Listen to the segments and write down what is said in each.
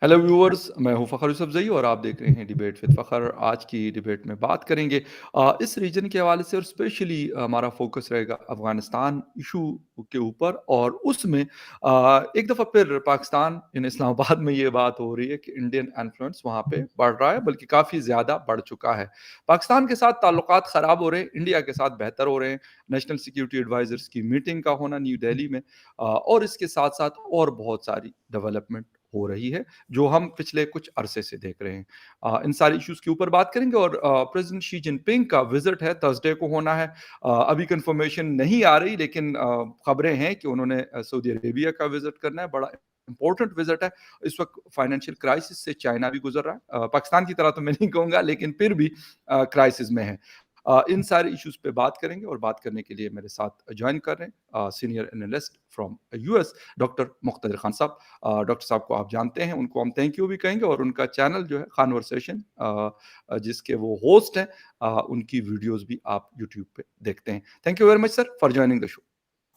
Hello viewers, मैं हूं फ़खर यूसुफ़ज़ई और आप देख रहे हैं डिबेट विद फ़खर। आज की डिबेट में बात करेंगे इस रीजन के हवाले से और स्पेशली हमारा फोकस रहेगा अफ़गानिस्तान इशू के ऊपर और उसमें एक दफ़ा फिर पाकिस्तान इन इस्लामाबाद में ये बात हो रही है कि इंडियन इन्फ्लुएंस वहाँ पे बढ़ रहा है, बल्कि काफ़ी ज़्यादा बढ़ चुका है। पाकिस्तान के साथ ताल्लुकात ख़राब हो रहे हैं, इंडिया के साथ बेहतर हो रहे हैं। नेशनल सिक्योरिटी एडवाइज़र्स की मीटिंग का होना न्यू दिल्ली में और इसके साथ-साथ और बहुत सारी डेवलपमेंट हो रही है, जो हम पिछले कुछ अरसे से देख रहे हैं। इन सारी इश्यूज़ के ऊपर बात करेंगे और प्रेज़िडेंट शी जिनपिंग का विज़िट है, थर्सडे को होना है। अभी कन्फर्मेशन नहीं आ रही, लेकिन खबरें हैं कि उन्होंने सऊदी अरेबिया का विज़िट करना है, बड़ा इम्पोर्टेंट विज़िट है। इस वक़्त फाइनेंशियल क्राइसिस से चाइना भी गुज़र रहा है। पाकिस्तान की तरह तो मैं नहीं कहूँगा, लेकिन फिर भी क्राइसिस में है। इन सारे इश्यूज़ पे बात करेंगे और बात करने के लिए मेरे साथ जॉइन कर रहे हैं senior analyst from US doctor Muqtadir Khan साहब। डॉक्टर साहब को आप जानते हैं, उनको हम थैंक यू भी कहेंगे और उनका चैनल जो है कन्वर्सेशन जिसके वो होस्ट हैं, उनकी वीडियोज़ भी आप यूट्यूब पे देखते हैं। Thank you very much sir for joining the show.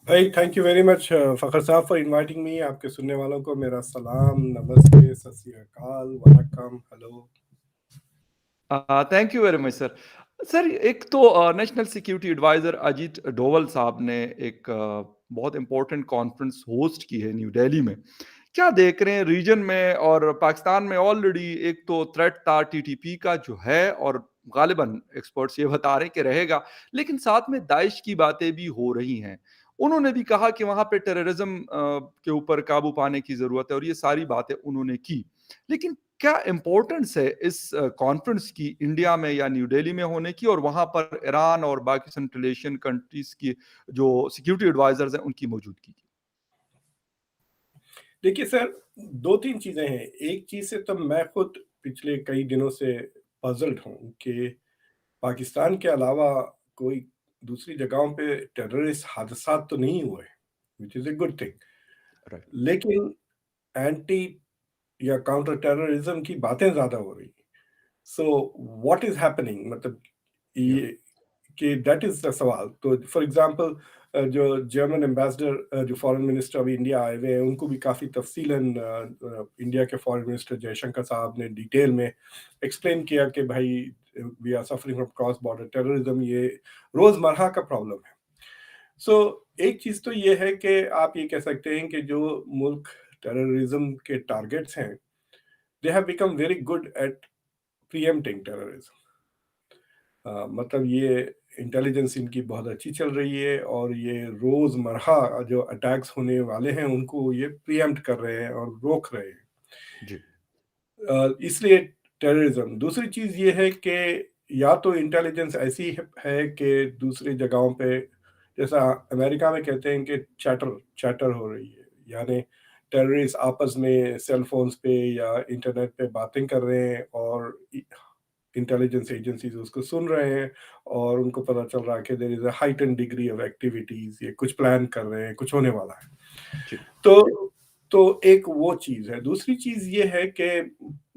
भाई thank you very much Fakhar साहब फॉर इनवाइटिंग मी। आपके सुनने वालों को मेरा सलाम, नमस्ते, सत श्री अकाल, वनक्कम, hello. Thank you very much sir. Sir, एक तो national security adviser Ajit Doval साहब ने एक बहुत इम्पोर्टेंट कॉन्फ्रेंस होस्ट की है न्यू दिल्ली में। क्या देख रहे हैं रीजन में और पाकिस्तान में ऑलरेडी एक तो थ्रेट था टीटीपी का जो है और गालिबन एक्सपर्ट्स ये बता रहे हैं कि रहेगा, लेकिन साथ में दाइश की बातें भी हो रही हैं। उन्होंने भी कहा कि वहाँ पे टेररिज्म के ऊपर काबू पाने की ज़रूरत है और ये सारी बातें उन्होंने की। लेकिन क्या इम्पोर्टेंस है इस कॉन्फ्रेंस की इंडिया में या न्यू दिल्ली में होने की और वहाँ पर ईरान और बाकी सेंट्रल एशियन कंट्रीज़ की जो सिक्योरिटी एडवाइज़र्स हैं उनकी मौजूदगी की? देखिए सर, 2-3 चीज़ें हैं। एक चीज़ से तो मैं खुद पिछले कई दिनों से पज़ल्ड हूँ कि पाकिस्तान के अलावा कोई दूसरी जगहों पे टेररिस्ट हादसात तो नहीं हुए, which is a good thing. Right. लेकिन एंटी या काउंटर टेररिज्म की बातें ज़्यादा हो रही हैं। सो व्हाट इज़ हैपनिंग, मतलब या ये कि दैट इज़ द सवाल। तो फॉर एग्ज़ाम्पल जो जर्मन एम्बेसडर जो फ़ॉरेन मिनिस्टर अभी इंडिया आए हुए हैं, उनको भी काफ़ी तफ़सीलन इंडिया के फ़ॉरेन मिनिस्टर जयशंकर साहब ने डिटेल में एक्सप्लेन किया कि भाई we are suffering from cross border terrorism, ये रोज़मर्रा का प्रॉब्लम है। सो एक चीज़ तो ये है कि आप ये कह सकते हैं कि जो मुल्क टेररिज्म के टारगेट्स हैं, they have become very good at preempting terrorism. मतलब ये इंटेलिजेंस इनकी बहुत अच्छी चल रही है और ये रोज़मर्रा जो अटैक्स होने वाले हैं, उनको ये प्रीएम्प्ट कर रहे हैं और रोक रहे हैं। जी। इसलिए टेररिज्म। दूसरी चीज़ ये है कि या तो इंटेलिजेंस ऐसी है कि दूसरी जगहों पे, जैसा अमेरिका में कहते हैं कि चैटर चैटर हो रही है, यानी टेररिस्ट आपस में सेल फोन्स पे या इंटरनेट पे बातें कर रहे हैं और इंटेलिजेंस एजेंसीज उसको सुन रहे हैं और उनको पता चल रहा है कि there is a heightened degree of activities, ये कुछ प्लान कर रहे हैं, कुछ होने वाला है। जी। तो एक वो चीज़ है। दूसरी चीज़ ये है कि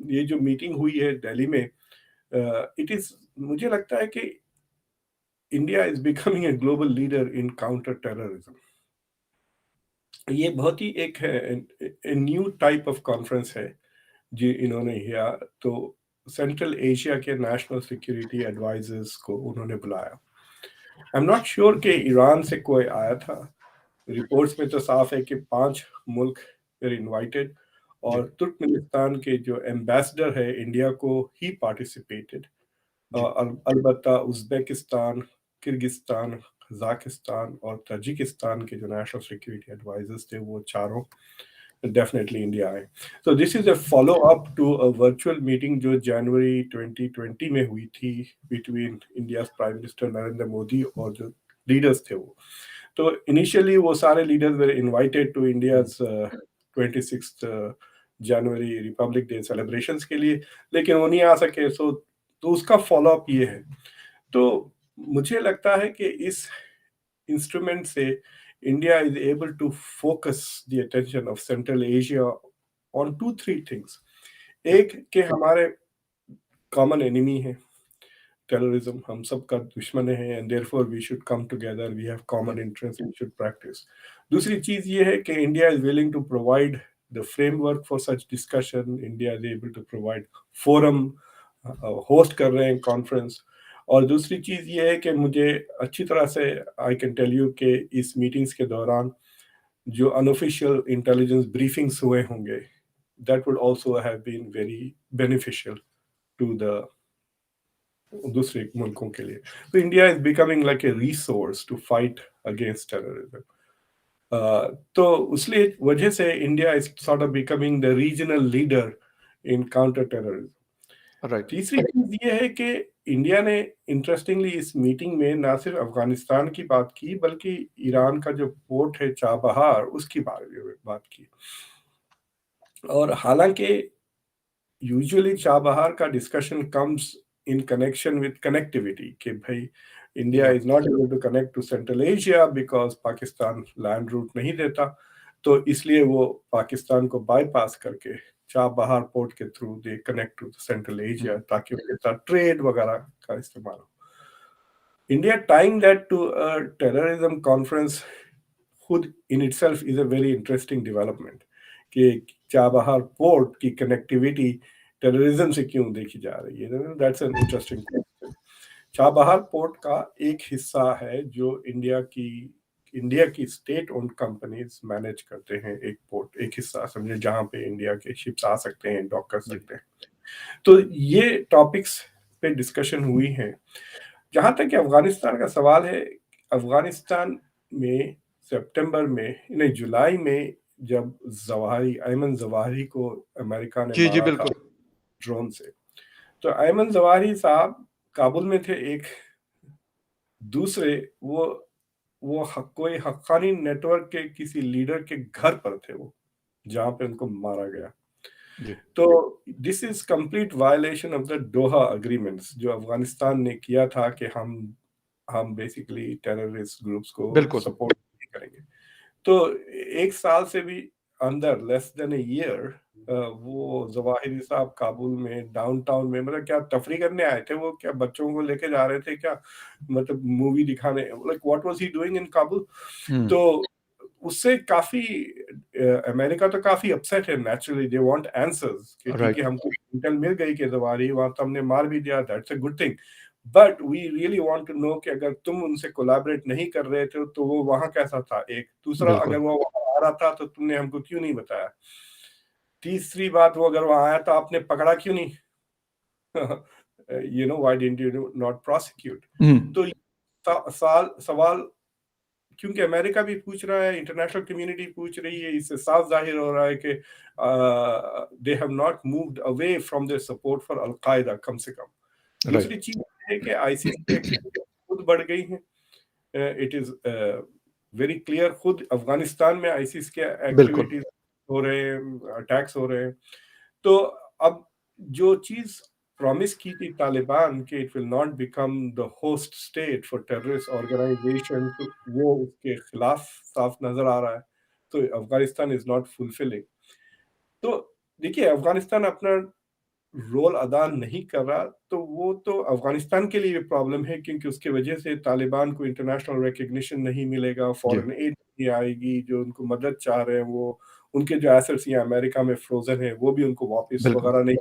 ये जो मीटिंग हुई है दिल्ली में, इट इज़, मुझे लगता है कि India is becoming a global leader in counter terrorism. ये बहुत ही एक है न्यू टाइप ऑफ कॉन्फ्रेंस है जी इन्होंने किया। तो सेंट्रल एशिया के नेशनल सिक्योरिटी एडवाइजर्स को उन्होंने बुलाया। आई एम नॉट श्योर कि ईरान से कोई आया था। रिपोर्ट्स में तो साफ है कि 5 मुल्क वेर इनवाइटेड जी। और तुर्कमेनिस्तान के जो एम्बेसडर है इंडिया को ही पार्टिसिपेटेड। जी। अलबत्ता उज़्बेकिस्तान, किर्गिस्तान, कज़ाकिस्तान और ताजिकिस्तान के जो नेशनल सिक्योरिटी एडवाइजर्स थे, वो चारों डेफिनेटली इंडिया आए। So this is a follow up to a virtual meeting जो जनवरी 2020 में हुई थी between India's prime minister Narendra Modi और जो लीडर्स थे वो। तो इनिशियली वो सारे leaders were invited to India's 26 January Republic Day celebrations के लिए, लेकिन वो नहीं आ सके। सो तो उसका फॉलो अप ये है। तो मुझे लगता है कि इस इंस्ट्रूमेंट से India is able to focus the attention of Central Asia on 2-3 things. या एक कि हमारे कॉमन एनिमी है टेररिज्म, हम सबका दुश्मन है and therefore we should come together, we have common interest, we should practice. दूसरी चीज ये है कि India is willing to provide the framework for such discussion. India is able to provide forum, host कर रहे हैं कॉन्फ्रेंस. और दूसरी चीज़ ये है कि मुझे अच्छी तरह से आई कैन टेल यू कि इस मीटिंग्स के दौरान जो अनऑफिशियल इंटेलिजेंस ब्रीफिंग्स हुए होंगे, that would also have been very beneficial to the दूसरे मुल्कों के लिए. तो India is becoming like a resource to fight against terrorism. तो उसलिए वजह से India is sort of becoming the regional leader in counter terrorism. Right. तीसरी चीज ये है कि इंडिया ने इंटरेस्टिंगली इस मीटिंग में ना सिर्फ अफगानिस्तान की बात की, बल्कि ईरान का जो पोर्ट है चाबहार उसकी बात की. और हालांकि यूजुअली चाबहार का discussion comes in connection with connectivity कि भाई India is not able to connect to Central Asia because Pakistan land route नहीं देता, तो इसलिए वो पाकिस्तान को बाईपास करके चाबहार पोर्ट के through they connect to Central Asia ताकि उनके साथ ट्रेड वगैरह का इस्तेमाल हो. India tying that to a terrorism conference खुद in itself is a very interesting development कि चाबहार पोर्ट की कनेक्टिविटी टेररिज्म से क्यों देखी जा रही है. That's an interesting question. Chabahar port का एक हिस्सा है जो इंडिया की स्टेट ओन्ड कंपनीज मैनेज करते हैं. एक पोर्ट, एक हिस्सा समझे जहां पे इंडिया के शिप्स आ सकते हैं, डॉक कर सकते हैं. तो ये टॉपिक्स पे डिस्कशन हुई है. जहां तक अफगानिस्तान का सवाल है, अफगानिस्तान में सितंबर में नहीं जुलाई में जब अयमन जवाहिरी को अमेरिका ने मारा था ड्रोन से, तो अयमन जवाहिरी साहब काबुल में थे. एक दूसरे वो कोई हक्कानी नेटवर्क के किसी लीडर के घर पर थे वो, जहां पे उनको मारा गया. तो this is complete violation of the Doha agreements जो अफगानिस्तान ने किया था कि हम बेसिकली टेररिस्ट ग्रुप्स को सपोर्ट नहीं करेंगे. तो एक साल से भी अंदर, लेस देन ए ईयर, वो जवाहिरी साहब काबुल में डाउनटाउन में, मतलब क्या तफरी करने आए थे वो, क्या बच्चों को लेके जा रहे थे, क्या मतलब मूवी दिखाने, like what was he doing in Kabul. तो उससे काफी अमेरिका तो काफी अपसेट है. नेचुरली दे वांट आंसर्स कि ठीक है हमको इंटेल मिल गई कि जवाहिरी वहां तो हमने मार भी दिया, that's a good thing, but we really want to know कि अगर तुम उनसे कोलैबोरेट नहीं कर रहे थे तो वो वहां कैसा था. एक दूसरा, अगर वो वहां आ रहा था तो तुमने हमको क्यों नहीं बताया. तीसरी बात, वो अगर वहां आया तो आपने पकड़ा क्यों नहीं. You know why didn't you not prosecute. तो सवाल क्योंकि अमेरिका भी पूछ रहा है, इंटरनेशनल कम्युनिटी पूछ रही है, इससे साफ जाहिर हो रहा है कि they have not moved away from their support for al-Qaeda कम से कम. दूसरी चीज है कि आईसिस की एक्टिविटी खुद बढ़ गई है. इट इज वेरी क्लियर, खुद अफगानिस्तान में आईसिस के एक्टिविटीज हो रहे हैं, अटैक्स हो रहे हैं. तो अब जो चीज प्रॉमिस की थी तालिबान कि it will not become the host state for terrorist organisation, वो उसके खिलाफ साफ नजर आ रहा है. तो अफगानिस्तान इज नॉट फुलफिलिंग. तो देखिए, अफगानिस्तान अपना रोल अदा नहीं कर रहा, तो वो तो अफगानिस्तान के लिए प्रॉब्लम है, क्योंकि उसके वजह से तालिबान को इंटरनेशनल रिकग्निशन नहीं मिलेगा, फॉरेन एड नहीं आएगी. जो उनको मदद चाह रहे हैं, वो उनके जो एसेट्स यहाँ अमेरिका में फ्रोजन है वो भी उनको वापस वगैरह नहीं.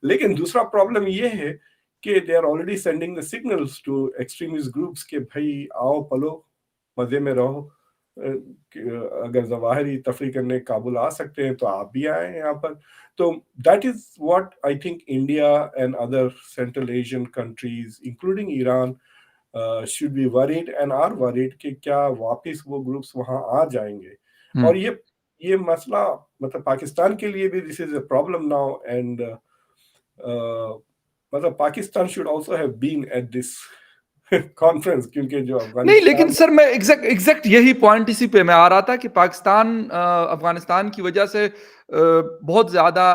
लेकिन दूसरा प्रॉब्लम ये है कि they are already sending the signals to extremist groups कि भाई आओ पलो, मजे में रहो. अगर जवाहिरी तफरी करने काबुल आ सकते हैं तो आप भी आए यहाँ पर. तो that is what I think India and other Central Asian countries including Iran should be worried and are worried कि क्या वापस वो ग्रुप्स वहां आ जाएंगे. और ये मसला मतलब पाकिस्तान के लिए भी this is a problem now. And मतलब Pakistan should also have been at this conference, क्योंकि जो अफगानिस्तान नहीं, लेकिन सर मैं एग्जैक्ट यही पॉइंट इसी पे मैं आ रहा था कि पाकिस्तान अफगानिस्तान की वजह से बहुत ज्यादा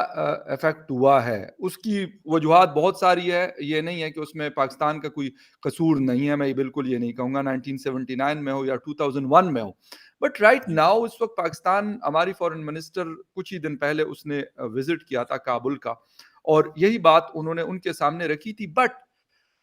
इफेक्ट हुआ है. उसकी वजूहात बहुत सारी है, ये नहीं है कि उसमें पाकिस्तान का कोई कसूर नहीं है. मैं बिल्कुल ये नहीं कहूंगा 1979 में हो या 2001 में हो, बट राइट नाउ इस वक्त पाकिस्तान, हमारी फॉरेन मिनिस्टर कुछ ही दिन पहले उसने विजिट किया था काबुल का, और यही बात उन्होंने उनके सामने रखी थी. बट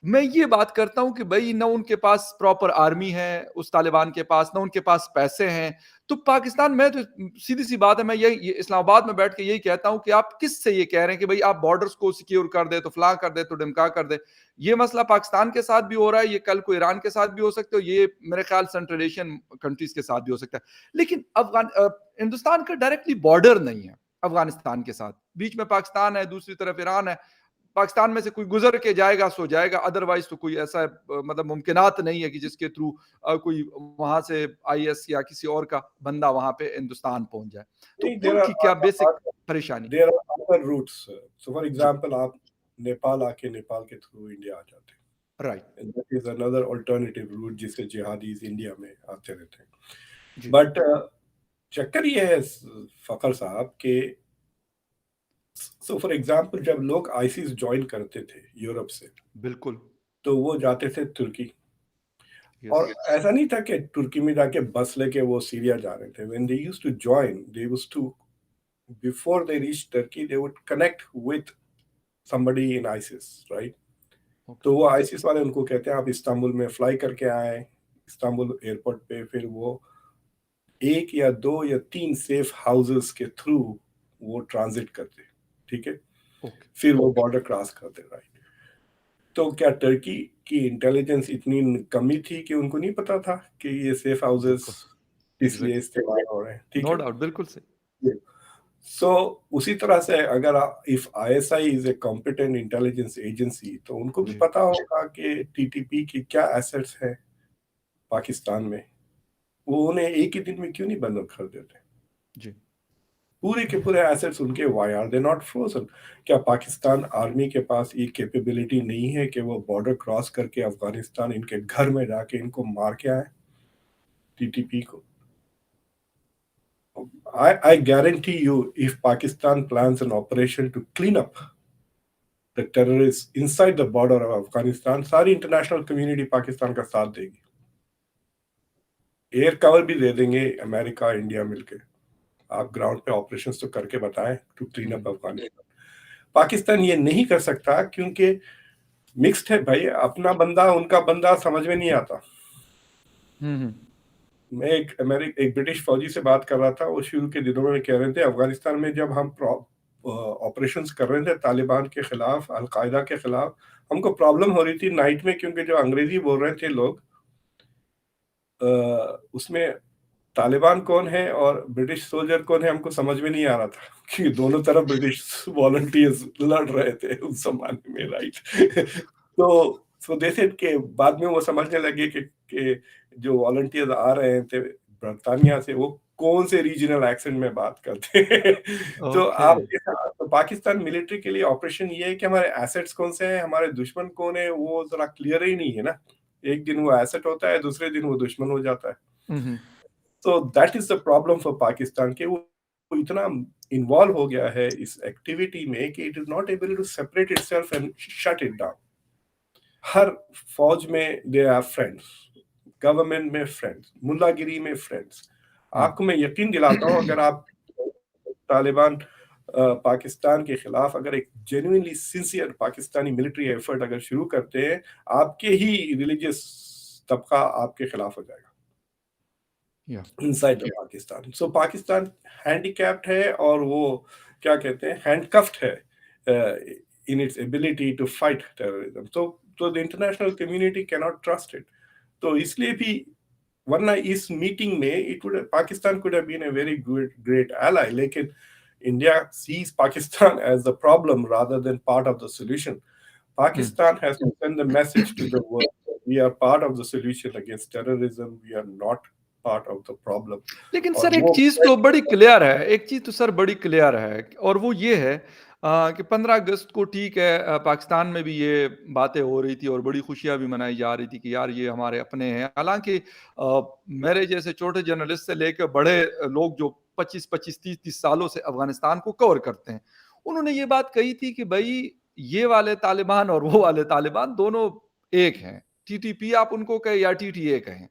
मैं ये बात करता हूँ कि भई ना उनके पास प्रॉपर आर्मी है, उस तालिबान के पास, ना उनके पास पैसे हैं। तो पाकिस्तान में तो सीधी-सी बात है, मैं यही ये इस्लामाबाद में बैठ के यही कहता हूँ कि आप किससे ये कह रहे हैं कि भई आप बॉर्डर्स को सिक्योर कर दें, तो फलाँ कर दें, तो ढिमका कर दें। ये मसला पाकिस्तान के साथ भी हो रहा है, ये कल को ईरान के साथ भी हो सकता है, ये मेरे ख्याल सेंट्रल एशियन कंट्रीज़ के साथ भी हो सकता है। लेकिन हिंदुस्तान का डायरेक्टली बॉर्डर नहीं है अफ़गानिस्तान के साथ। बीच में पाकिस्तान है, दूसरी तरफ ईरान है। पाकिस्तान में से कोई गुजर के जाएगा सो जाएगा, अदरवाइज तो कोई ऐसा मतलब मुमकिनात नहीं है कि जिसके थ्रू कोई वहां से आईएस या किसी और का बंदा वहां पे हिंदुस्तान पहुंच जाए। तो नहीं, देयर उनकी क्या बेसिक आर परेशानी? There are other routes. So for जी। एग्जांपल, आप नेपाल आके नेपाल के थ्रू इंडिया आ जाते राइट। हैं। That is another alternative route जिससे जिहादीज इंडिया में आते रहते हैं। जी। बट चक्कर ये है फखर साहब के, सो फॉर एग्जांपल जब लोग आईसिस ज्वाइन करते थे यूरोप से, बिल्कुल। तो वो जाते थे तुर्की। यस। और ऐसा नहीं था कि तुर्की में जाके बस लेके वो सीरिया जा रहे थे। When they used to join, they used to, before they reach Turkey, they would connect with somebody in ISIS, right? Okay. तो वो आईसिस वाले उनको कहते हैं आप इस्तांबुल में फ्लाई करके आए, इस्तांबुल एयरपोर्ट पे फिर वो एक या दो या तीन सेफ हाउसेस के थ्रू वो ट्रांजिट करते, ठीक है, ओके। फिर वो बॉर्डर क्रॉस करते, राइट? तो क्या टर्की की इंटेलिजेंस इतनी कमी थी कि उनको नहीं पता था कि ये सेफ हाउसेस बिल्कुल। इसलिए एग्जैक्टली। इस्तेमाल हो रहे हैं, ठीक नो है? डाउट, बिल्कुल सही। सो उसी तरह से अगर if ISI is a competent intelligence agency, तो उनको भी जी। पता होगा कि टीटीपी की क्या एसेट्स हैं पाकिस्तान में। वो उन्हें एक ही दिन में क्यों नहीं बंद कर देते? जी। पूरे के पूरे एसेट्स उनके, why are they not frozen? क्या पाकिस्तान आर्मी के पास ये कैपेबिलिटी नहीं है कि वो बॉर्डर क्रॉस करके अफगानिस्तान इनके घर में जाके इनको मार के आए, टीटीपी को? I guarantee you, if Pakistan plans an operation to clean up the terrorists inside the border of Afghanistan, सारी इंटरनेशनल कम्युनिटी पाकिस्तान का साथ देगी। एयर कवर भी दे देंगे अमेरिका इंडिया मिलके। आप ग्राउंड पे ऑपरेशंस तो करके बताएं to clean up Afghanistan. Pakistan ये नहीं कर सकता क्योंकि मिक्स्ड है भाई, अपना बंदा उनका बंदा समझ में नहीं आता। हम्म। मैं एक ब्रिटिश फौजी से बात कर रहा था, वो शुरू के दिनों में कह रहे थे अफगानिस्तान में जब हम ऑपरेशंस कर रहे थे तालिबान के खिलाफ, अलकायदा के खिलाफ, हमको प्रॉब्लम हो रही थी नाइट में, क्योंकि जो अंग्रेजी बोल रहे थे लोग, उसमें तालिबान कौन है और ब्रिटिश सोल्जर कौन है हमको समझ में नहीं आ रहा था क्योंकि दोनों तरफ ब्रिटिश वॉलंटियर्स लड़ रहे थे उस जमाने में, राइट? तो सो दे सेड के बाद में वो समझने लगे कि जो वॉलंटियर्स आ रहे थे बर्तानिया से, वो कौन से रीजनल एक्सेंट में बात करते हैं। तो ओके। आप तो पाकिस्तान मिलिट्री के लिए ऑपरेशन ये है कि हमारे एसेट्स कौन से हैं, हमारे दुश्मन कौन है, वो जरा क्लियर ही नहीं है ना। एक दिन वो एसेट होता है, दूसरे दिन वो दुश्मन हो जाता है। हम्म। तो that is the problem for Pakistan के वो इतना इन्वॉल्व हो गया है इस एक्टिविटी में कि it is not able to separate itself and shut it down. हर फौज में दे आर फ्रेंड्स, गवर्नमेंट में फ्रेंड्स, मुल्लागिरी में फ्रेंड्स। आपको मैं यकीन दिलाता हूँ, अगर आप तालिबान पाकिस्तान के खिलाफ अगर एक genuinely sincere Pakistani military effort अगर शुरू करते हैं, आपके ही रिलीजियस तबका आपके खिलाफ हो जाएगा या। Inside the Pakistan. So Pakistan handicapped है, और वो क्या कहते हैं, हैंडकफ्ड है in its ability to fight terrorism. तो the international community can not trust it. तो इसलिए भी, वरना इस मीटिंग में it would Pakistan could have been a very good great ally, लेकिन India sees Pakistan as the problem rather than part of the solution. Pakistan has to send the message to the world that we are part of the solution against terrorism. We are not part of the problem. लेकिन और sir एक वो चीज़ तो बड़ी clear है, एक चीज़ तो sir बड़ी क्लियर है और वो ये है कि 15 अगस्त को ठीक है पाकिस्तान में भी ये बातें हो रही थी और बड़ी खुशियाँ भी मनाई जा रही थी कि यार ये हमारे अपने हैं। हालाँकि मेरे जैसे छोटे जर्नलिस्ट से लेके बड़े लोग जो 25-25, 30-30 सालों से अफ़गानिस्तान को कवर करते हैं, उन्होंने ये बात कही थी कि भई ये वाले तालिबान और वो वाले तालिबान दोनों एक हैं। टीटीपी आप उनको कहें या टीटीए कहें।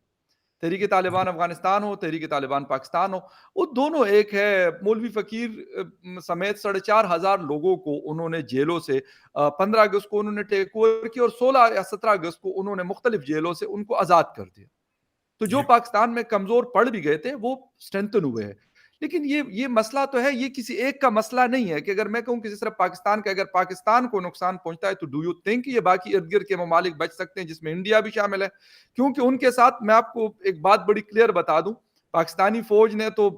तहरीक तालिबान अफ़गानिस्तान हो, तहरीक तालिबान पाकिस्तान हो, वो दोनों एक है। मौलवी फ़कीर समेत 4,500 लोगों को उन्होंने जेलों से 15 अगस्त को उन्होंने टेक ओवर किया और 16 या 17 अगस्त को उन्होंने मुख्तलिफ जेलों से उनको आज़ाद कर दिया। तो जो जी पाकिस्तान में कमज़ोर पड़ भी गए थे, वो स्ट्रेंथन हुए हैं। लेकिन ये मसला तो है, ये किसी एक का मसला नहीं है कि अगर मैं कहूँ कि सिर्फ पाकिस्तान का, अगर पाकिस्तान को नुकसान पहुँचता है, तो डू यू थिंक ये बाकी इर्द-गिर्द के ममालिक बच सकते हैं, जिसमें इंडिया भी शामिल है? क्योंकि उनके साथ मैं आपको एक बात बड़ी क्लियर बता दूँ, पाकिस्तानी फ़ौज ने तो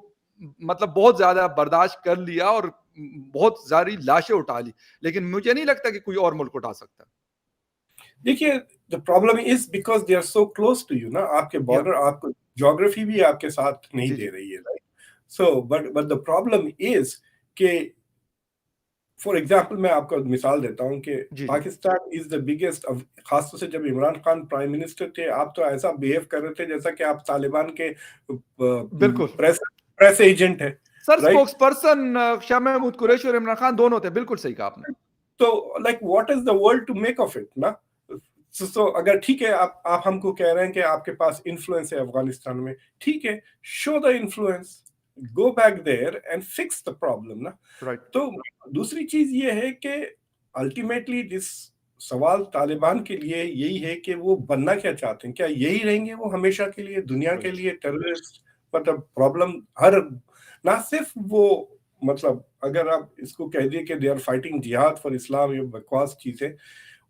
मतलब बहुत ज़्यादा बर्दाश्त कर लिया और बहुत सारी लाशें उठा ली, लेकिन मुझे नहीं लगता कि कोई और मुल्क उठा सकता है। देखिए, the problem is because they are so close to you ना, आपके या बॉर्डर, आपको ज्योग्राफी भी आपके साथ नहीं जी, दे जी। रही है, right? So but the problem is कि फॉर एग्जाम्पल मैं आपको मिसाल देता हूँ कि जी, जी। पाकिस्तान इज द बिगेस्ट, खासतौर से जब इमरान खान प्राइम मिनिस्टर थे, आप तो ऐसा बिहेव कर रहे थे जैसा कि आप तालिबान के बिल्कुल। प्रेस प्रेस एजेंट है, sir right? Spokesperson Shah Mahmood Qureshi और इमरान खान दोनों थे, बिल्कुल सही कहा आपने। तो like what is the world to make of it ना? सो अगर ठीक है, आप हमको कह रहे हैं कि आपके पास इन्फ्लुएंस है अफगानिस्तान में, ठीक है, show the influence, go back there and fix the problem ना। राइट, तो दूसरी चीज ये है कि अल्टीमेटली जिस सवाल तालिबान के लिए यही है कि वो बनना क्या चाहते हैं, क्या यही रहेंगे वो हमेशा के लिए दुनिया के राइट। लिए टेररिस्ट? मतलब प्रॉब्लम हर, ना सिर्फ वो, मतलब अगर आप इसको कह दिए कि दे आर फाइटिंग जिहाद फॉर इस्लाम, ये बकवास चीज है,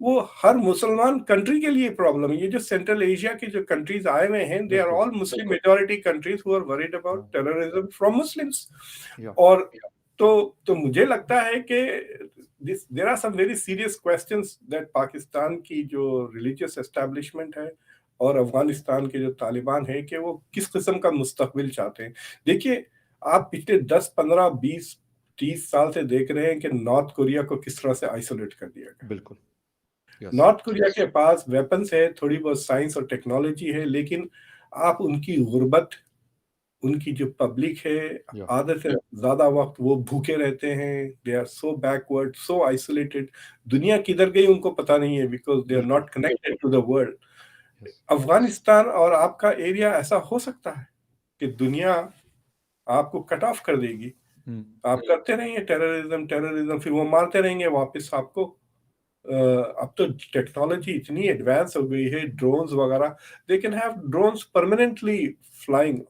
वो हर मुसलमान कंट्री के लिए प्रॉब्लम है। ये जो सेंट्रल एशिया के जो कंट्रीज आए हुए हैं, दे आर बिल्कुल। All Muslim majority countries who are worried about हाँ, टेररिज्म फ्रॉम मुस्लिम्स। या और तो मुझे लगता है कि this there are some very serious questions that Pakistan की जो रिलीजियस एस्टेब्लिशमेंट है और अफगानिस्तान के जो तालिबान है, कि वो किस किस्म का मुस्तकबिल चाहते हैं। देखिए, आप पिछले 10, 15, 20, 30 साल से देख रहे हैं कि नॉर्थ कोरिया को किस तरह से आइसोलेट कर दिया गया। बिल्कुल, यस, नॉर्थ कोरिया के पास वेपन्स है, थोड़ी बहुत साइंस और टेक्नोलॉजी है, लेकिन आप उनकी गुर्बत, उनकी जो पब्लिक है, या आधे से ज्यादा वक्त वो भूखे रहते हैं, they are so backward, so isolated. दुनिया किधर गई उनको पता नहीं है, बिकॉज दे आर बिल्कुल, not connected to the world. Yes. Afghanistan और आपका एरिया ऐसा हो सकता है कि दुनिया आपको कट ऑफ कर देगी, हुँ, आप करते रहेंगे टेररिज्म टेररिज्म, फिर वो मारते रहेंगे वापस आपको। अब तो टेक्नोलॉजी इतनी एडवांस हो गई है, ड्रोन्स वगैरह, they can have drones permanently flying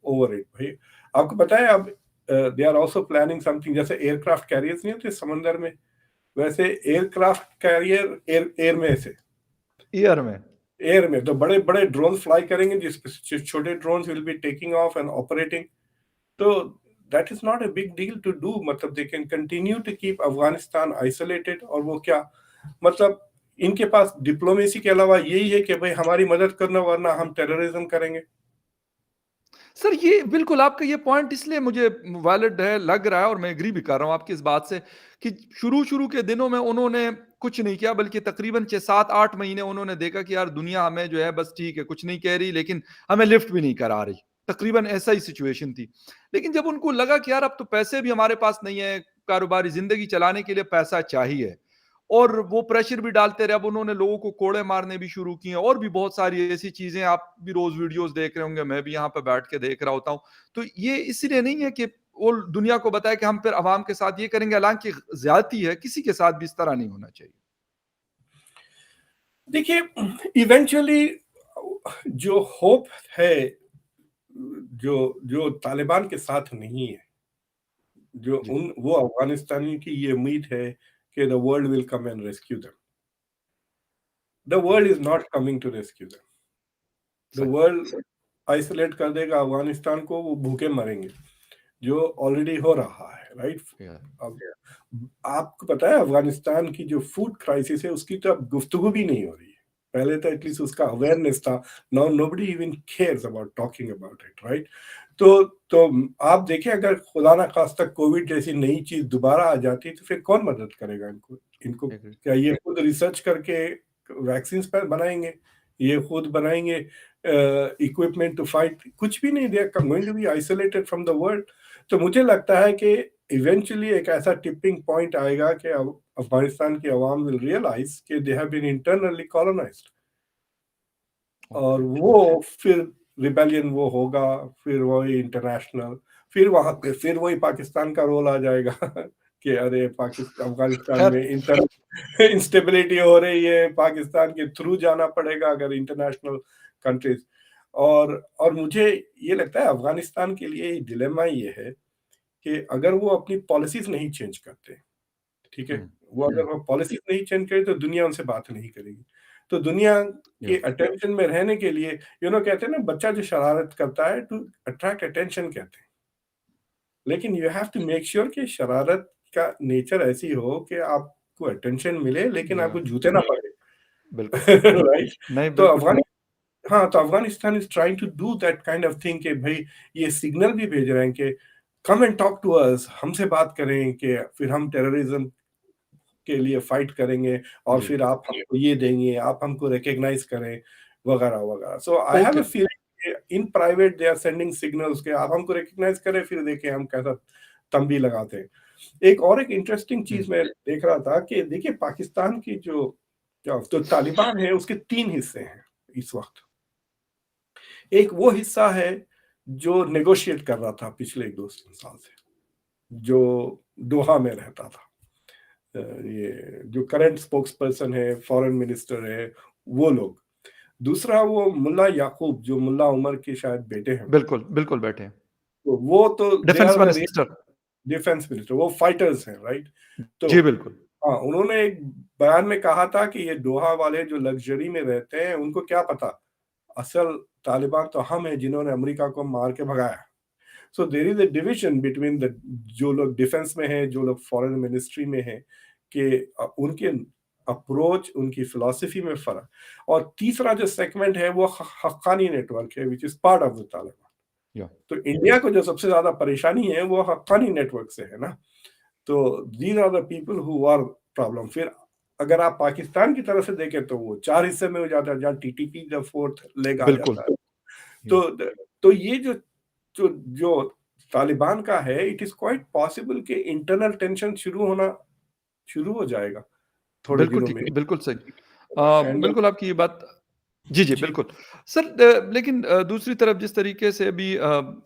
over it. भाई, आपको पता है अब they are also planning something, जैसे एयरक्राफ्ट कैरियर्स नहीं होते समंदर में, वैसे एयरक्राफ्ट कैरियर एयर में से, ईयर में, एयर में तो बड़े बड़े ड्रोन फ्लाई करेंगे, जिस छोटे drones will be taking off and operating. तो that is not a big deal to do, मतलब they can continue to keep Afghanistan isolated. और वो क्या, मतलब इनके पास डिप्लोमेसी के अलावा यही है कि भाई हमारी मदद करना, वरना हम टेररिज्म करेंगे। सर ये बिल्कुल आपका ये पॉइंट इसलिए मुझे वैलिड है, लग रहा है और मैं एग्री भी कर रहा हूँ आपकी इस बात से कि शुरू-शुरू के दिनों में उन्होंने कुछ नहीं किया, बल्कि तकरीबन 6, 7, 8 महीने उन्होंने देखा कि यार दुनिया हमें जो है बस ठीक है, कुछ नहीं कह रही, लेकिन हमें लिफ्ट भी नहीं करा रही। तकरीबन ऐसा ही सिचुएशन थी। लेकिन जब उनको लगा कि यार अब तो पैसे भी हमारे पास नहीं है, कारोबारी ज़िंदगी चलाने के लिए पैसा चाहिए, और वो प्रेशर भी डालते रहे। अब उन्होंने लोगों को कोड़े मारने भी शुरू किए और भी बहुत सारी ऐसी चीज़ें, आप भी रोज़ वीडियोज़ देख रहे होंगे, मैं भी यहाँ पे बैठ के देख रहा होता हूँ। तो ये इसलिए नहीं है कि वो दुनिया को बताए कि हम फिर अवाम के साथ ये करेंगे, हालाँकि ज़्यादती है, किसी के साथ भी इस तरह नहीं होना चाहिए। देखिए, इवेंचुअली जो होप है, जो जो तालिबान के साथ नहीं है, जो जी, उन वो अफगानिस्तानी की ये उम्मीद है कि the world will come and rescue them. The world is not coming to rescue them. The सही, वर्ल्ड आइसोलेट कर देगा अफगानिस्तान को, वो भूखे मरेंगे, जो ऑलरेडी हो रहा है, राइट? या अब आपको पता है अफगानिस्तान की जो फूड क्राइसिस है, उसकी तो अब गुफ्तगू भी नहीं हो रही है। पहले तो एटलीस्ट उसका अवेयरनेस था, now nobody even cares about talking about it, right? तो तो आप देखें, अगर खुदा ना खास्ता कोविड जैसी नई चीज दोबारा आ जाती है, तो फिर कौन मदद करेगा इनको? इनको एग्री, क्या ये खुद रिसर्च करके वैक्सीन पर बनाएंगे? ये खुद बनाएंगे इक्विपमेंट टू फाइट? कुछ भी नहीं, they are going to be isolated from the world. तो मुझे लगता है कि इवेंचुअली एक ऐसा टिपिंग पॉइंट आएगा कि अफगानिस्तान की आवाम विल रियलाइज कि they have been internally colonised, और ओके, वो फिर रिबेलियन वो होगा, फिर वही इंटरनेशनल, फिर वहां पे फिर वही पाकिस्तान का रोल आ जाएगा कि अरे पाकिस्तान अफगानिस्तान खैर में इंस्टेबिलिटी हो रही है, पाकिस्तान के थ्रू जाना पड़ेगा अगर इंटरनेशनल कंट्रीज। और मुझे ये लगता है अफगानिस्तान के लिए डिलेमा ये है कि अगर वो अपनी पॉलिसीज नहीं चेंज करते, ठीक है, हुँ, वो अगर हुँ, वो पॉलिसीज नहीं चेंज करे तो दुनिया उनसे बात नहीं करेगी। तो दुनिया के या अटेंशन में रहने के लिए, कहते हैं ना, बच्चा जो शरारत करता है टू अट्रैक्ट अटेंशन कहते हैं, लेकिन you have to make sure कि शरारत का नेचर ऐसी हो कि आपको अटेंशन मिले लेकिन या आपको जूते ना पड़े। बिल्कुल। राइट। नहीं, तो बिल्कुल ठीक। हाँ, तो Afghanistan is trying to do that kind of thing कि भाई ये सिग्नल भी भेज रहे हैं कि come and talk to us, हमसे बात करें कि फिर हम टेररिज्म के लिए फाइट करेंगे और जी, फिर आप हमको ये देंगे, आप हमको रिकॉग्नाइज करें, वगैरह वगैरह। So I have okay. A feeling in private they are sending signals के आप हमको रिकॉग्नाइज करें, फिर देखें हम कैसा तंबी लगाते हैं। एक इंटरेस्टिंग हुँ, चीज मैं देख रहा था कि देखिए पाकिस्तान की जो तालिबान है उसके तीन हिस्से हैं इस वक्त। एक वो हिस्सा है जो नेगोशिएट कर रहा था पिछले 1-2 साल से, जो दोहा में रहता था। ये जो करंट स्पोक्स पर्सन है, फॉरेन मिनिस्टर है, वो लोग। दूसरा वो मुल्ला याकूब, जो मुल्ला उमर के शायद बेटे हैं, बिल्कुल, बिल्कुल बैठे हैं। तो वो तो they defence are the minister. Defence minister, वो फाइटर्स हैं, राइट। तो जी, बिल्कुल। हाँ, उन्होंने एक बयान में कहा था कि ये दोहा वाले जो लग्जरी में रहते हैं उनको क्या पता, असल तालिबान तो हम हैं जिन्होंने अमेरिका को मार के भगाया। So there is a division between the जो लोग डिफेंस में हैं, जो लोग फॉरेन मिनिस्ट्री में हैं, कि उनके अप्रोच, उनकी फिलॉसफी में फर्क। और तीसरा जो सेगमेंट है वो हक्कानी नेटवर्क है, which is part of the Taliban. या तो इंडिया को जो सबसे ज्यादा परेशानी है वो हक्कानी नेटवर्क से है ना। तो these are the people who are problem. फिर अगर आप पाकिस्तान की तरफ से देखें तो वो चार हिस्से में हो जाता है, जहाँ टीटीपी का फोर्थ लेग आ बिल्कुल। जाता है। या तो तो ये जो जो तालिबान का है, इट इज क्वाइट पॉसिबल कि इंटरनल टेंशन शुरू हो जाएगा थोड़े बिल्कुल दिनों ठीक में। है, बिल्कुल सही। एंड बिल्कुल आपकी ये बात जी, जी, जी। बिल्कुल। सर लेकिन दूसरी तरफ जिस तरीके से अभी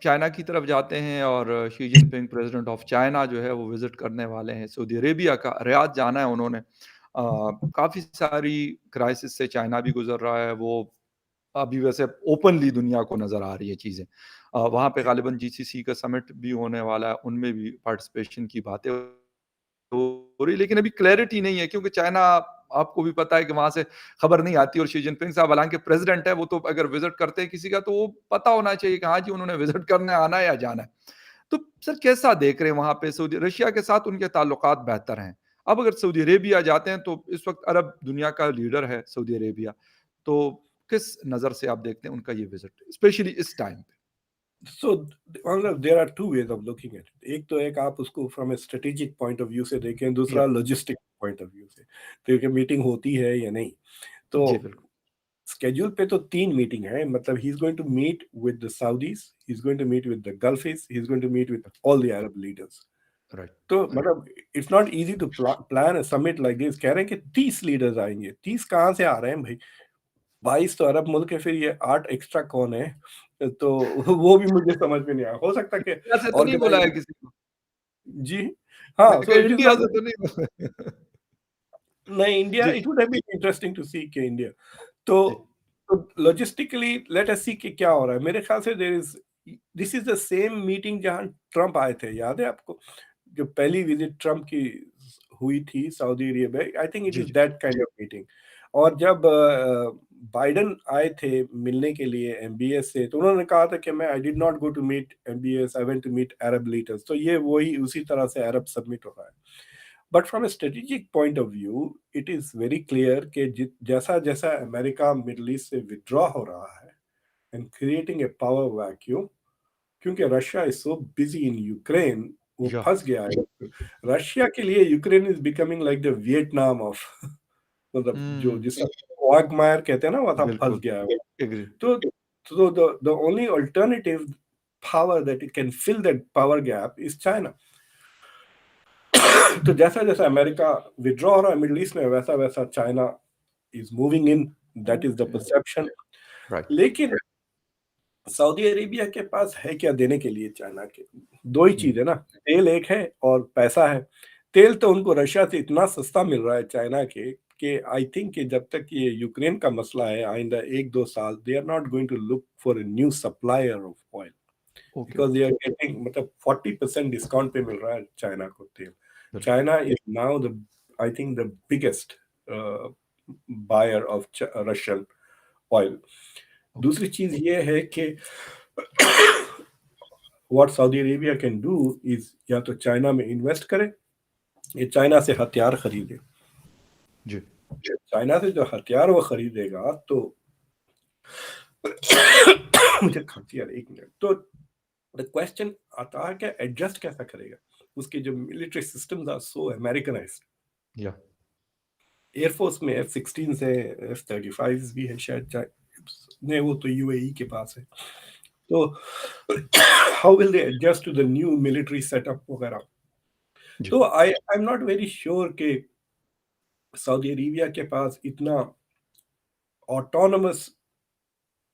चाइना की तरफ जाते हैं और Xi Jinping president of China जो है वो विज़िट करने वाले हैं सऊदी अरेबिया का, रियाद जाना है उन्होंने। काफ़ी सारी क्राइसिस से चाइना भी गुज़र रहा है, वो अभी वैसे ओपनली दुनिया को नज़र आ रही है चीज़ें। वहाँ पे गालिबन जीसीसी का समिट भी होने वाला है, उनमें भी पार्टिसिपेशन की बातें हो रही, लेकिन अभी क्लैरिटी नहीं है क्योंकि चाइना आपको भी पता है कि वहाँ से खबर नहीं आती और शी जिनपिंग साहब हालाँकि प्रेज़िडेंट है, वो तो अगर विज़िट करते हैं किसी का तो वो पता होना चाहिए कि हाँ जी, उन्होंने विज़िट करने आना है या जाना है। तो सर कैसा देख रहे हैं वहाँ पे सऊदी रशिया के साथ उनके ताल्लुकात बेहतर हैं। अब अगर सऊदी अरेबिया जाते हैं तो इस वक़्त अरब दुनिया का लीडर है सऊदी अरेबिया, तो किस नज़र से आप देखते हैं उनका ये विज़िट स्पेशली इस टाइम पे? सो मतलब there are two ways of looking at it. एक तो एक आप उसको from a strategic point of view से देखें, या दूसरा लॉजिस्टिक पॉइंट ऑफ व्यू से। तो कि मीटिंग होती है या नहीं। तो जी, बिल्कुल। स्केड्यूल पे तो 3 मीटिंग है, मतलब he is going to meet with the Saudis, he is going to meet with the Gulfies, he is going to meet with all the Arab leaders. Right, तो मतलब it's not easy to plan a summit like this. कह रहे हैं कि 30 leaders आएंगे। 30 कहाँ से आ रहे हैं भाई? 22 तो अरब मुल्क है, फिर ये 8 एक्स्ट्रा कौन है? तो वो भी मुझे समझ में नहीं आया। हो सकता है कि इंडिया से तो नहीं बुलाया ऑर्गेनाइज। किसी को। जी। हाँ, मैंने सो कहा इट इज इंडिया नॉट। से तो नहीं बुलाया। नहीं, इंडिया, जी, it would have been interesting to see के इंडिया। तो जी, लॉजिस्टिकली लेट अस सी कि क्या हो रहा है। मेरे ख्याल से there is this is the same meeting जहां ट्रम्प आए थे, याद है आपको? जो पहली विजिट ट्रम्प की हुई थी Saudi Arabia, I think it जी, इज जी, दैट काइंड ऑफ मीटिंग। और जब बाइडेन आए थे मिलने के लिए एमबीएस से, तो उन्होंने कहा था कि मैं I did not go to meet MBS, I went to meet Arab leaders. तो ये वही उसी तरह से अरब समिट हो रहा है। But from a strategic point of view it is very clear कि जैसा जैसा अमेरिका मिडल ईस्ट से विड्रॉ हो रहा है and creating a power vacuum, क्योंकि Russia is so busy in Ukraine, वो या फंस गया है। रशिया के लिए Ukraine is becoming like the Vietnam of मतलब जो हुँ, जिसका क्वागमायर कहते हैं ना, वो था, फंस बिल्कुल, गया है। एग्री। तो the only alternative power that it can fill that power gap is China. तो जैसा जैसा अमेरिका विड्रॉ हो रहा है मिडिल ईस्ट में, वैसा वैसा China is moving in, that is the perception. Right, लेकिन सऊदी अरेबिया के पास है क्या देने के लिए चाइना के? दो ही चीज हुँ, है ना, तेल एक है और पैसा है। तेल तो उनको रशिया से इतना सस्ता मिल रहा है चाइना के, कि आई थिंक कि जब तक ये यूक्रेन का मसला है आइंदा 1-2 साल, they are not going to look for a new supplier of oil, okay, because they are getting, मतलब 40% डिस्काउंट पे मिल रहा है चाइना को तेल। बिल्कुल, China is now the, I think the biggest buyer of Russian oil. Okay, दूसरी चीज ये है कि what Saudi Arabia can do is, या तो चाइना में इन्वेस्ट करे, ये चाइना से हथियार खरीदे। जी, चाइना से जो हथियार वो खरीदेगा तो मुझे खांसी आ रही है, 1 मिनट। तो द क्वेश्चन आता है कि एडजस्ट कैसा करेगा? उसके जो मिलिट्री सिस्टम्स आर सो अमेरिकनाइज्ड। या एयरफोर्स में F-16 से F-35 भी है शायद, नहीं वो तो यूएई के पास है। तो how will they adjust to the new military setup वगैरह? जी, तो I am not very sure कि सऊदी अरेबिया के पास इतना ऑटोनमस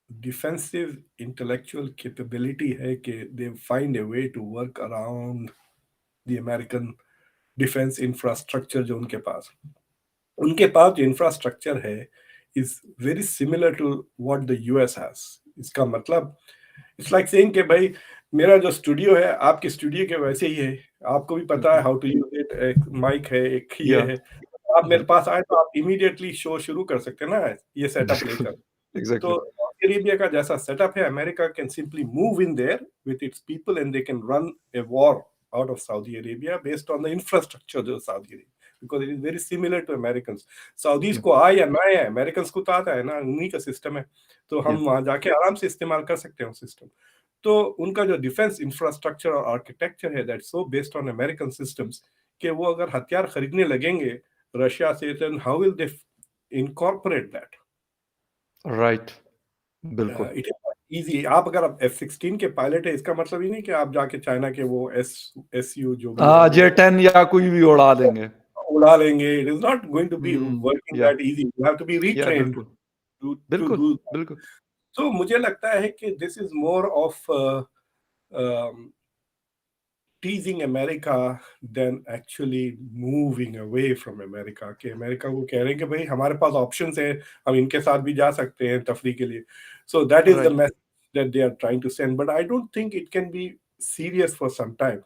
डिफेंसिव इंटेलेक्चुअल कैपेबिलिटी है कि they find a way to work around the American defence infrastructure. जो उनके पास जो इंफ्रास्ट्रक्चर है is very similar to what the US has. इसका मतलब इट्स लाइक सेइंग कि भाई मेरा जो स्टूडियो है आपके स्टूडियो के वैसे ही है, आपको भी पता है बिल्कुल, हाउ टू यूज इट, एक माइक है, एक ये या है, आप मेरे या पास आए तो आप इमीडिएटली शो शुरू कर सकते हैं ना, ये सेटअप बिल्कुल, लेकर। एग्ज़ैक्टली, तो सऊदी अरेबिया का जैसा सेटअप है, America can simply move in their with its people and they can run a war out of Saudi Arabia based on the infrastructure of Saudi Arabia, because it is very similar to Americans. Saudis या को आए या ना आए, American को तो आता है ना, उन्हीं का सिस्टम है, तो या हम वहां जाके आराम से इस्तेमाल कर सकते हैं सिस्टम। तो उनका जो डिफेंस इंफ्रास्ट्रक्चर और आर्किटेक्चर है that so based on American systems, कि वो अगर हथियार खरीदने लगेंगे रशिया से, then how will they incorporate that? Right, बिल्कुल। It is easy. आप अगर आप F-16 के पायलट है, इसका मतलब ये नहीं कि आप जाके चाइना के वो SU जो भी है हाँ, वो J-10 या कोई भी उड़ा देंगे। उड़ा लेंगे। It is not going to be uh, working या that easy, you have to be या रीट्रेन्ड बिल्कुल, टू बिल्कुल, डू। बिल्कुल, तो मुझे लगता है कि this is more of teasing America than actually moving away from America, कि अमेरिका को कह रहे हैं कि भाई हमारे पास ऑप्शंस हैं, हम इनके साथ भी जा सकते हैं तफरी के लिए। So that is the right, message that they are trying to send, but I don't think it can be serious for some time.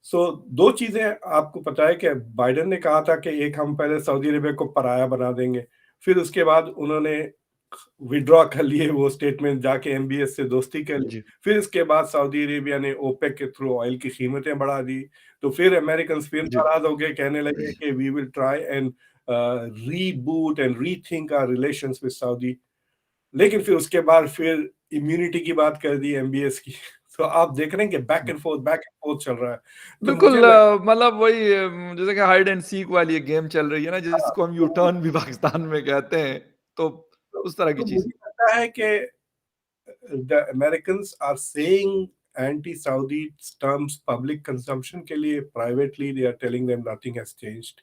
सो दो चीजें आपको पता है कि बाइडेन ने कहा था कि एक हम पहले सऊदी अरेबिया को पराया बना देंगे, फिर उसके बाद उन्होंने विड्रॉ कर लिए वो स्टेटमेंट, जाके एमबीएस से दोस्ती कर ली। जी, फिर इसके बाद सऊदी अरेबिया ने ओपेक के थ्रू ऑयल की कीमतें बढ़ा दी, तो फिर अमेरिकन फिर जी, नाराज हो गए, कहने लगे कि we will try and reboot and rethink our relations with Saudi. लेकिन फिर उसके बाद फिर इम्यूनिटी की बात कर दी एमबीएस की। तो आप देख रहे हैं कि बैक एंड फोर्थ चल रहा है। तो मुझे बिल्कुल लग मतलब वही जैसे कि हाइड एंड सीक वाली एक गेम चल रही है ना, जिसको हम यू टर्न भी पाकिस्तान में कहते हैं, तो उस तरह की तो चीज़। मुझे लगता है कि the Americans are saying anti-Saudi terms public consumption के लिए, privately they are telling them nothing has changed,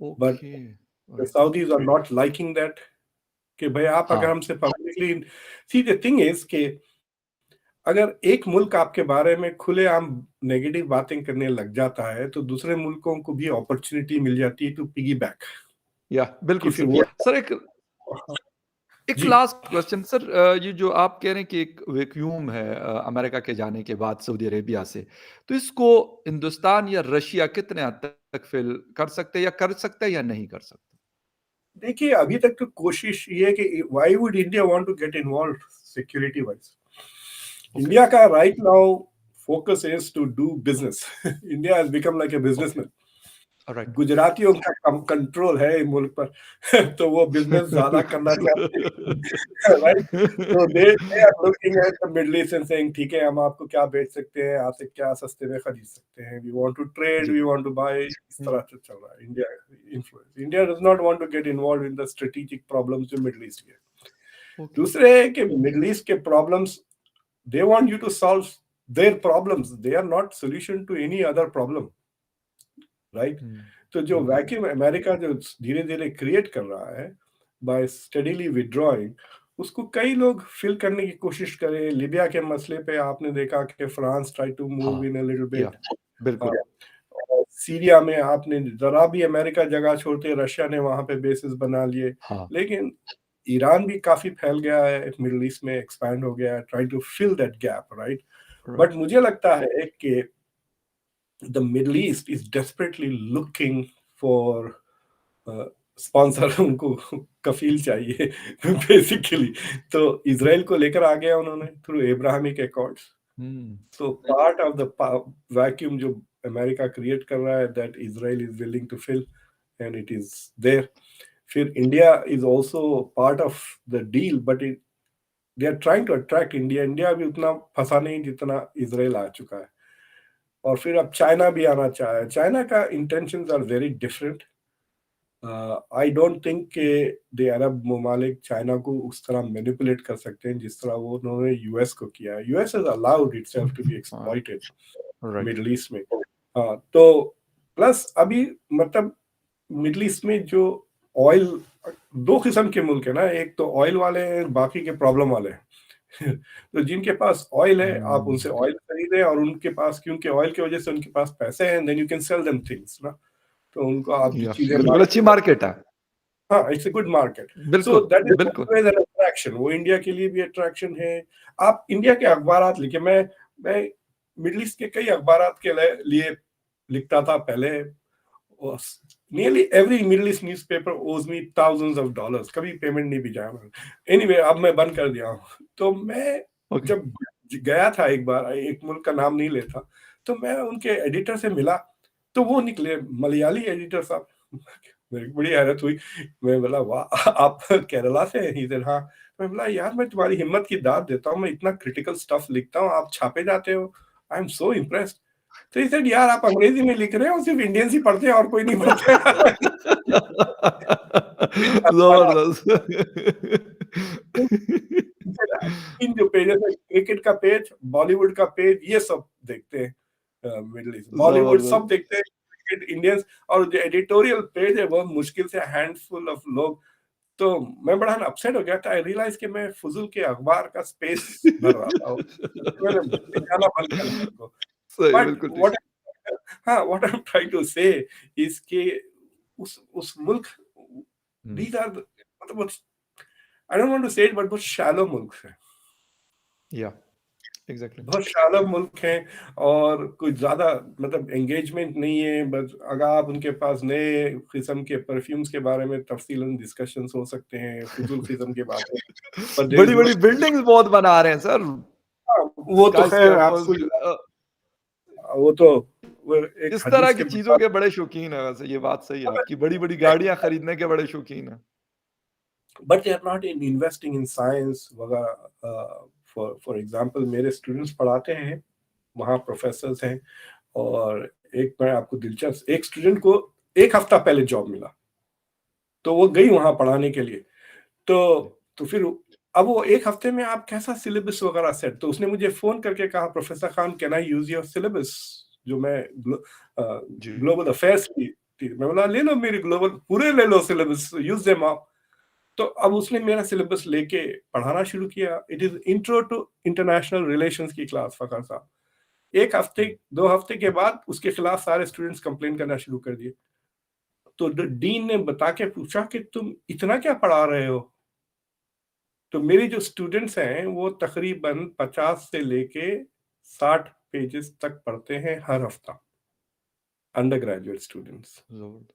but okay, the right, Saudis are not liking that, कि भाई आप अगर हाँ, हमसे publicly, see the thing is कि अगर एक मुल्क आपके बारे में खुलेआम नेगेटिव बातें करने लग जाता है, तो दूसरे मुल्कों को भी अपॉर्चुनिटी मिल जाती है टू पिगी बैक, या कि बिल्कुल फिर सर। वो सर एक जी। लास्ट क्वेश्चन सर, ये जो आप कह रहे हैं कि एक वैक्यूम है अमेरिका के जाने के बाद सऊदी अरेबिया से, तो इसको हिंदुस्तान या रशिया कितने हद तक फिल कर सकते हैं या कर सकते हैं या नहीं कर सकते? देखिए अभी तक तो कोशिश ये है कि why would India want to get involve security wise? Okay, India का right now focus is to do business. India has become like a okay, businessman. Alright. गुजरातियों का कंट्रोल है इस मुल्क पर। तो वो बिजनेस ज्यादा करना चाहते हैं। राइट? तो they are looking at the Middle East and saying ठीक है, हम आपको क्या बेच सकते हैं, आपसे क्या सस्ते में खरीद सकते हैं, वी वांट टू ट्रेड, जी, वी वांट टू बाय। इस हुँ, तरह से चल रहा है India influence. India does not want to get involve in the strategic problems जो मिडल ईस्ट के। ओके, दूसरे है कि मिडल ईस्ट के problems, they want you to solve their problems, they are not solution to any other problem, right? हुँ, तो जो बिल्कुल, vacuum America जो धीरे धीरे क्रिएट कर रहा है बाय स्टेडीली विड्रॉइंग, उसको कई लोग फिल करने की कोशिश करे। लीबिया के मसले पे आपने देखा कि फ्रांस ट्राई टू मूव हाँ, इन अ लिटिल या बिट। हाँ, बिल्कुल। और सीरिया में आपने जरा भी अमेरिका जगह छोड़ते रशिया ने वहां पे बेसिस बना लिए। हाँ, लेकिन ईरान भी काफी फैल गया है, मिडल ईस्ट में एक्सपैंड हो गया है, trying to fill that gap, right. But right. मुझे लगता है कि the Middle East is desperately looking for sponsor. उनको कफील चाहिए बेसिकली। तो इसराइल को लेकर आ गया उन्होंने through Abrahamic accords. Uh, so part of the vacuum जो अमेरिका क्रिएट कर रहा है, that Israel is willing to fill, and it is there. फिर India is also part of the deal, but they are trying to attract India. India भी उतना फंसा नहीं जितना इसराइल आ चुका है। और फिर अब चाइना भी आना चाहा है। चाइना का intentions are very different. I don't think कि द अरब ममालिक चाइना को उस तरह मैनिपुलेट कर सकते हैं जिस तरह वो उन्होंने यूएस को किया है। US has allowed itself to be हाँ, एक्सप्लॉइटेड राइट। मिडल ईस्ट में। हाँ, तो प्लस अभी मतलब मिडल ईस्ट में जो ऑयल, दो किस्म के मुल्क है ना, एक तो ऑयल वाले हैं, बाकी के प्रॉब्लम वाले हैं। तो जिनके पास ऑयल है आप उनसे हुँ, ऑयल खरीदें, और उनके पास क्योंकि ऑयल की वजह से उनके पास पैसे हैं, then you can sell them things ना। तो उनको आपकी या चीजें बिल्कुल अच्छी मार्केट, मार्केट है। हाँ, इट्स अ गुड मार्केट। सो बिल्कुल, दैट इज बिल्कुल। Always an attraction. वो इंडिया के लिए भी अट्रैक्शन है। आप इंडिया के अखबारात लिखे, मैं मिडिल ईस्ट के कई अखबारात के लिए लिखता था पहले। Nearly every middle east newspaper ओज मी थाउजेंड्स ऑफ डॉलर्स, कभी पेमेंट नहीं भी जाया। एनीवे अब मैं बंद कर दिया हूँ। तो मैं ओके। जब गया था एक बार, एक मुल्क का नाम नहीं लेता, तो मैं उनके एडिटर से मिला। तो वो निकले मलयाली एडिटर साहब। मेरी बड़ी हैरत हुई। मैं बोला वाह, आप केरला से हैं? He said, हाँ। मैं बोला यार, मैं तुम्हारी हिम्मत की दाद देता हूँ, मैं इतना क्रिटिकल स्टफ लिखता हूँ, आप छापे जाते हो। I am so impressed. तो he said, यार आप अंग्रेजी में लिख रहे हो, सिर्फ इंडियंस ही पढ़ते हैं और कोई नहीं पढ़ता है। ज़बरदस्त। इन जो पेजेस है, क्रिकेट का पेज, बॉलीवुड का पेज, ये सब देखते हैं मिडिल ईस्ट। बॉलीवुड सब ज़बरदस्त। देखते हैं, क्रिकेट इंडियंस। और जो एडिटोरियल पेज है वो मुश्किल से हैंडफुल ऑफ लोग। तो मैं बड़ा अपसेट हो गया था। आई रियलाइज कि मैं फुजुल के अखबार का स्पेस भर रहा था। मैंने जाना बंद कर दिया उनको। सही, बट बिल्कुल ठीक। व्हाट, हाँ, what I am trying to say is कि उस मुल्क, हुँ, दीज आर मतलब, I don't want to say it, but बहुत शैलो मुल्क है। या एग्ज़ैक्टली। बहुत शैलो मुल्क हैं, और कुछ ज़्यादा मतलब एंगेजमेंट नहीं है। बस अगर आप उनके पास नए किस्म के परफ्यूम्स के बारे में तफसीलन डिस्कशंस हो सकते हैं, फुज़ूल किस्म की बातें। पर देयर इज़ नो, बड़ी-बड़ी बिल्डिंग्स बहुत बना रहे हैं सर। हाँ, वो तो स्काई ख़ैर स्क्रैपर्स आपको वो तो वो एक इस तरह हदीस की के चीज़ों के मुताबिक। बड़े शौकीन हैं वैसे, ये बात सही है आपकी, बड़ी-बड़ी गाड़ियाँ खरीदने के बड़े शौकीन हैं। But they are not in investing in science वगैरह। फॉर एग्जांपल मेरे स्टूडेंट्स पढ़ाते हैं, वहाँ प्रोफेसर्स हैं। और एक मैं आपको दिलचस्प, एक स्टूडेंट को 1 हफ्ता पहले जॉब मिला, तो वो गई वहाँ पढ़ाने के लिए। जी, तो फिर अब वो 1 हफ्ते में आप कैसा सिलेबस वगैरह सेट, तो उसने मुझे फ़ोन करके कहा, "professor Khan, can I use your syllabus?" जो मैं जी। ग्लोबल अफ़ेयर्स की थी। मैं बोला, "ले लो मेरी ग्लोबल पूरे ले लो सिलेबस, यूज़ देम ऑल।" तो अब उसने मेरा सिलेबस लेके पढ़ाना शुरू किया। It is intro to international relations की क्लास, फ़खर साहब। 1 हफ्ते, हुँ, 2 हफ्ते के बाद उसके खिलाफ सारे स्टूडेंट्स कंप्लेन करना शुरू कर दिए। तो डीन ने बता के पूछा कि तुम इतना क्या पढ़ा रहे हो? तो मेरे जो स्टूडेंट्स हैं वो तकरीबन 50 से लेके 60 पेजेस तक पढ़ते हैं हर हफ्ता, अंडर ग्रेजुएट स्टूडेंट्स। ज़बरदस्त।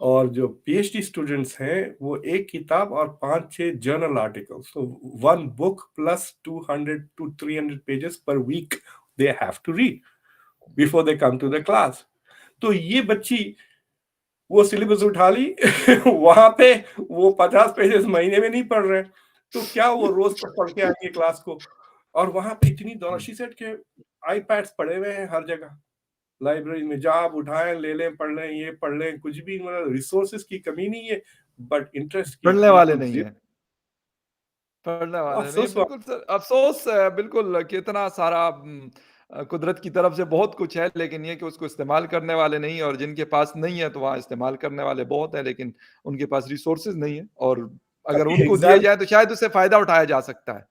और जो पीएचडी स्टूडेंट्स हैं वो एक किताब और 5-6 journal articles, so one book plus 200 to 300 pages per week they have to read before they come to the class। तो ये बच्ची वो सिलेबस उठा ली वहां पे वो 50 पेजेस महीने में नहीं पढ़ रहे, तो क्या वो रोज पढ़ के आएंगे क्लास को। और वहां पे इतनी हुँ, दौराशी सेट के आईपैड्स पड़े हुए हैं हर जगह, लाइब्रेरी में जहाँ आप उठाएं ले लें, पढ़ लें, ये पढ़ लें, कुछ भी मतलब रिसोर्सेज की कमी नहीं है, बट इंटरेस्ट की पढ़ने वाले बिल्कुल नहीं जीरो। हैं, पढ़ने वाले नहीं, अफसोस हुआ। बिल्कुल सर, अफ़सोस है बिल्कुल कि इतना सारा कुदरत की तरफ से बहुत कुछ है, लेकिन ये कि उसको इस्तेमाल करने वाले नहीं हैं और जिनके पास नहीं है, तो वहाँ इस्तेमाल करने वाले बहुत हैं, लेकिन उनके पास रिसोर्सेज़ नहीं है और अगर अभी उनको दिए एग्जाम जाए तो शायद उससे फ़ायदा उठाया जा सकता है।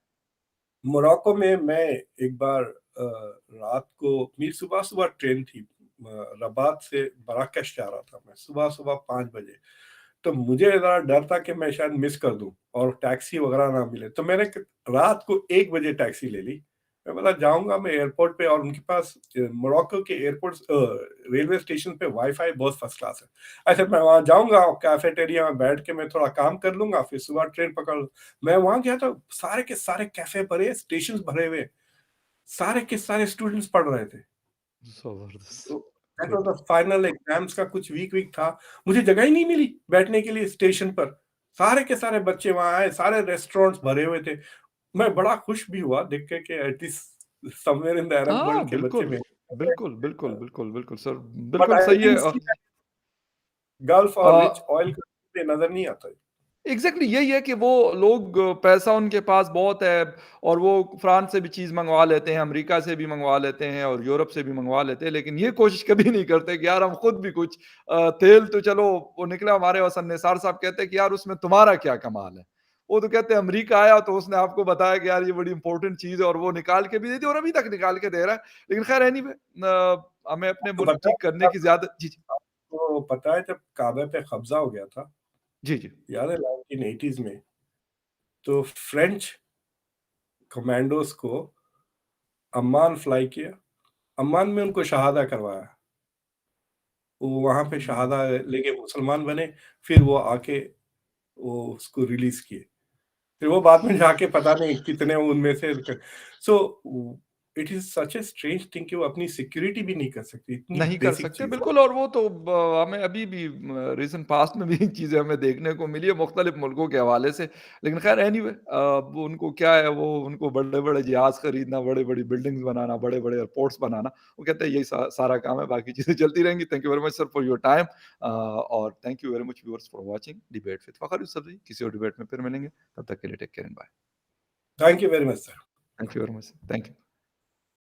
मोरक्को में मैं एक बार रात को मेरी सुबह-सुबह ट्रेन थी। रबात से मराकश जा रहा था मैं, सुबह-सुबह 5 बजे। तो मुझे ज़रा डर था कि मैं शायद मिस कर दूँ और टैक्सी वगैरह ना मिले। तो मैंने क रात को 1 बजे टैक्सी ले ली। मैं बोला जाऊँगा मैं एयरपोर्ट पे, और उनके पास मोरक्को के रेलवे स्टेशन पे वाई-फाई बहुत फर्स्ट क्लास है। अच्छा, मैं वहाँ जाऊँगा, कैफेटेरिया में बैठ के मैं थोड़ा काम कर लूँगा, फिर सुबह ट्रेन पकड़ लूँ। मैं वहाँ गया तो सारे के सारे कैफ़े भरे, स्टेशंस भरे हुए। सारे के सारे स्टूडेंट्स पढ़ रहे थे। ज़बरदस्त, तो that was good. The final exams का कुछ वीक था। मुझे जगह ही नहीं मिली बैठने के लिए स्टेशन पर। सारे के सारे बच्चे वहाँ आए, सारे रेस्टोरेंट्स भरे हुए थे। मैं बड़ा खुश भी हुआ देख के कि at least somewhere in the Arab हाँ, वर्ल्ड के बच्चे बिल्कुल। मेहनत कर रहे बिल्कुल, बिल्कुल, हैं। बिल्कुल, बिल्कुल सर, बट बिल्कुल आई सही है डिडन्ट सी दैट गल्फ अ और रिच ऑयल कंट्री में नज़र नहीं आता है। एग्ज़ैक्टली यही है कि वो लोग पैसा उनके पास बहुत है और वो फ्रांस से भी चीज़ मँगवा लेते हैं, अमेरिका से भी मँगवा लेते हैं और यूरोप से भी मँगवा लेते हैं, लेकिन ये कोशिश कभी नहीं करते कि यार हम खुद भी कुछ तेल तो चलो वो निकला हमारे वसन निसार साहब कहते हैं कि यार उसमें तुम्हारा क्या कमाल है? वो तो कहते हैं अमेरिका आया तो उसने आपको बताया कि यार ये बड़ी इम्पोर्टेंट चीज़ है और वो निकाल के भी दे दी और अभी तक निकाल के दे रहा है। लेकिन ख़ैर एनीवे हमें अपने आपको मुल्क पता की करने है की ज़्यादा जी, जी। आपको पता है जब काबा पे कब्ज़ा हो गया था, जी, जी। याद है 1980s में, तो फ्रेंच कमांडोज़ को अम्मान फ्लाई किया। अम्मान में उनको शहादा करवाया। वो वहाँ पे हुँ। शहादा लेके मुसलमान बने, फिर वो आके वो उसको रिलीज़ किए। फिर वो बाद में जाके पता नहीं कितने उनमें से so it is such a strange thing कि वो अपनी सिक्योरिटी भी नहीं कर सकती, इतनी नहीं कर बेसिक सकते, चीज़ है। बिल्कुल और वो तो हमें अभी भी रीसेंट पास्ट में भी चीज़ें हमें देखने को मिली है मुख्तलिफ मुल्कों के हवाले से। लेकिन ख़ैर एनीवे वो उनको क्या है वो उनको बड़े-बड़े जहाज़ खरीदना, बड़ी-बड़ी बिल्डिंग्स बनाना, बड़े-बड़े एयरपोर्ट्स बनाना, वो कहते हैं यही सारा काम है, बाकी चीज़ें चलती रहेंगी। Thank you very much sir for your time और thank you very much viewers for watching debate with Fakhar Yousafzai. किसी और डिबेट में फिर मिलेंगे, तब तक के लिए take care and bye. Thank you very much sir. Thank you very much. Thank you.